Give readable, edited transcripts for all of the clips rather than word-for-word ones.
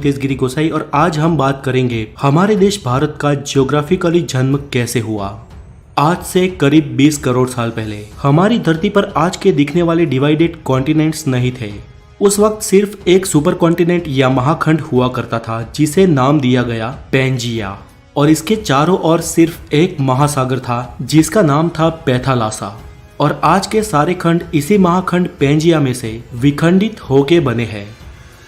तेजगिरी गोसाई और आज हम बात करेंगे हमारे देश भारत का ज्योग्राफिकली जन्म कैसे हुआ। आज से करीब 20 करोड़ साल पहले हमारी धरती पर आज के दिखने वाले डिवाइडेड कॉन्टिनेंट्स नहीं थे। उस वक्त सिर्फ एक सुपर कॉन्टिनेंट या महाखंड हुआ करता था जिसे नाम दिया गया पैंजिया, और इसके चारों ओर सिर्फ एक महासागर था जिसका नाम था पैथालासा। और आज के सारे खंड इसी महाखंड पैंजिया में से विखंडित होके बने हैं।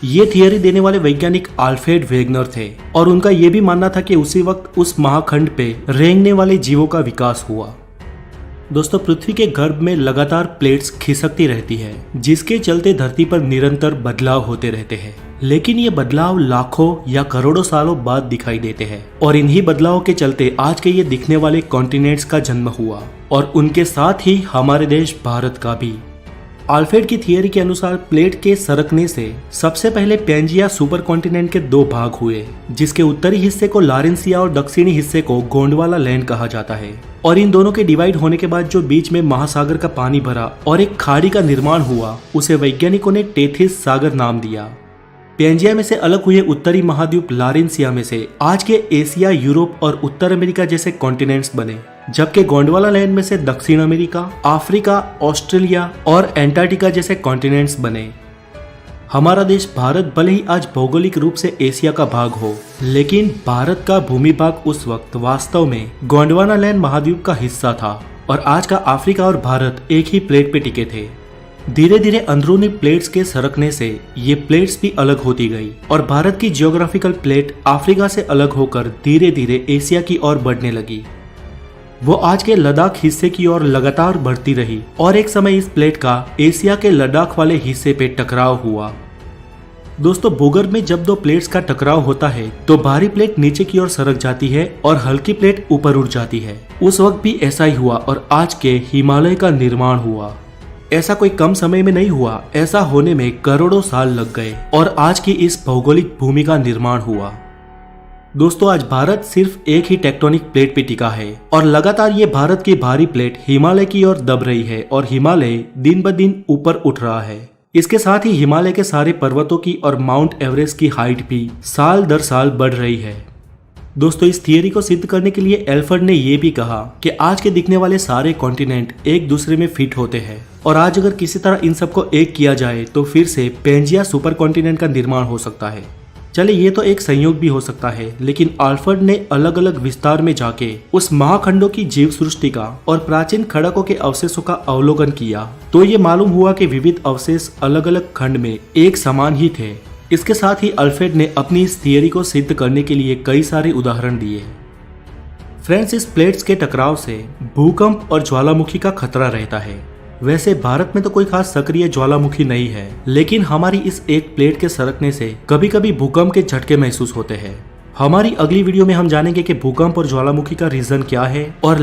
ये थियरी देने वाले वैज्ञानिक अल्फ्रेड वेगनर थे और उनका यह भी मानना था कि उसी वक्त उस महाखंड पे रेंगने वाले जीवों का विकास हुआ। दोस्तों, पृथ्वी के गर्भ में लगातार प्लेट्स खिसकती रहती है जिसके चलते धरती पर निरंतर बदलाव होते रहते हैं, लेकिन ये बदलाव लाखों या करोड़ों सालों बाद दिखाई देते हैं और इन्हीं बदलावों के चलते आज के ये दिखने वाले कॉन्टिनेंट्स का जन्म हुआ और उनके साथ ही हमारे देश भारत का भी। अल्फ्रेड की थियरी के अनुसार प्लेट के सरकने से सबसे पहले पैंजिया सुपर कॉन्टिनेंट के दो भाग हुए, जिसके उत्तरी हिस्से को लारेंसिया और दक्षिणी हिस्से को गोंडवाना लैंड कहा जाता है। और इन दोनों के डिवाइड होने के बाद जो बीच में महासागर का पानी भरा और एक खाड़ी का निर्माण हुआ, उसे वैज्ञानिकों ने टेथिस सागर नाम दिया। पैंजिया में से अलग हुए उत्तरी महाद्वीप लारेंसिया में से आज के एशिया, यूरोप और उत्तर अमेरिका जैसे कॉन्टिनेंट्स बने, जबकि गोंडवाना लैंड में से दक्षिण अमेरिका, अफ्रीका, ऑस्ट्रेलिया और एंटार्क्टिका जैसे कॉन्टिनेंट्स बने। हमारा देश भारत भले ही आज भौगोलिक रूप से एशिया का भाग हो, लेकिन भारत का भूमि भाग उस वक्त वास्तव में गोंडवाना लैंड महाद्वीप का हिस्सा था और आज का अफ्रीका और भारत एक ही प्लेट पे टिके थे। धीरे धीरे अंदरूनी प्लेट्स के सरकने से ये प्लेट्स भी अलग होती गई और भारत की जियोग्राफिकल प्लेट अफ्रीका से अलग होकर धीरे धीरे एशिया की ओर बढ़ने लगी। वो आज के लद्दाख हिस्से की ओर लगातार बढ़ती रही और एक समय इस प्लेट का एशिया के लद्दाख वाले हिस्से पे टकराव हुआ। दोस्तों, भूगर्भ में जब दो प्लेट्स का टकराव होता है तो भारी प्लेट नीचे की ओर सरक जाती है और हल्की प्लेट ऊपर उठ जाती है। उस वक्त भी ऐसा ही हुआ और आज के हिमालय का निर्माण हुआ। ऐसा कोई कम समय में नहीं हुआ, ऐसा होने में करोड़ों साल लग गए और आज की इस भौगोलिक भूमि का निर्माण हुआ। दोस्तों, आज भारत सिर्फ एक ही टेक्टोनिक प्लेट पे टिका है और लगातार ये भारत की भारी प्लेट हिमालय की ओर दब रही है और हिमालय दिन ब दिन ऊपर उठ रहा है। इसके साथ ही हिमालय के सारे पर्वतों की और माउंट एवरेस्ट की हाइट भी साल दर साल बढ़ रही है। दोस्तों, इस थियरी को सिद्ध करने के लिए अल्फ्रेड ने यह भी कहा कि आज के दिखने वाले सारे कॉन्टिनेंट एक दूसरे में फिट होते हैं और आज अगर किसी तरह इन सबको एक किया जाए तो फिर से पैंजिया सुपर कॉन्टिनेंट का निर्माण हो सकता है। चले, ये तो एक संयोग भी हो सकता है, लेकिन अल्फ्रेड ने अलग अलग विस्तार में जाके उस महाखंडों की जीव सृष्टि का और प्राचीन खड़कों के अवशेषों का अवलोकन किया तो ये मालूम हुआ कि विविध अवशेष अलग अलग खंड में एक समान ही थे। इसके साथ ही अल्फ्रेड ने अपनी इस थियरी को सिद्ध करने के लिए कई सारे उदाहरण दिए। फ्रेंड्स, इस प्लेट्स के टकराव से भूकंप और ज्वालामुखी का खतरा रहता है। वैसे भारत में तो कोई खास सक्रिय ज्वालामुखी नहीं है, लेकिन हमारी इस एक प्लेट के सरकने से कभी कभी भूकंप के झटके महसूस होते हैं। हमारी अगली वीडियो में हम जानेंगे कि भूकंप और ज्वालामुखी का रीजन क्या है और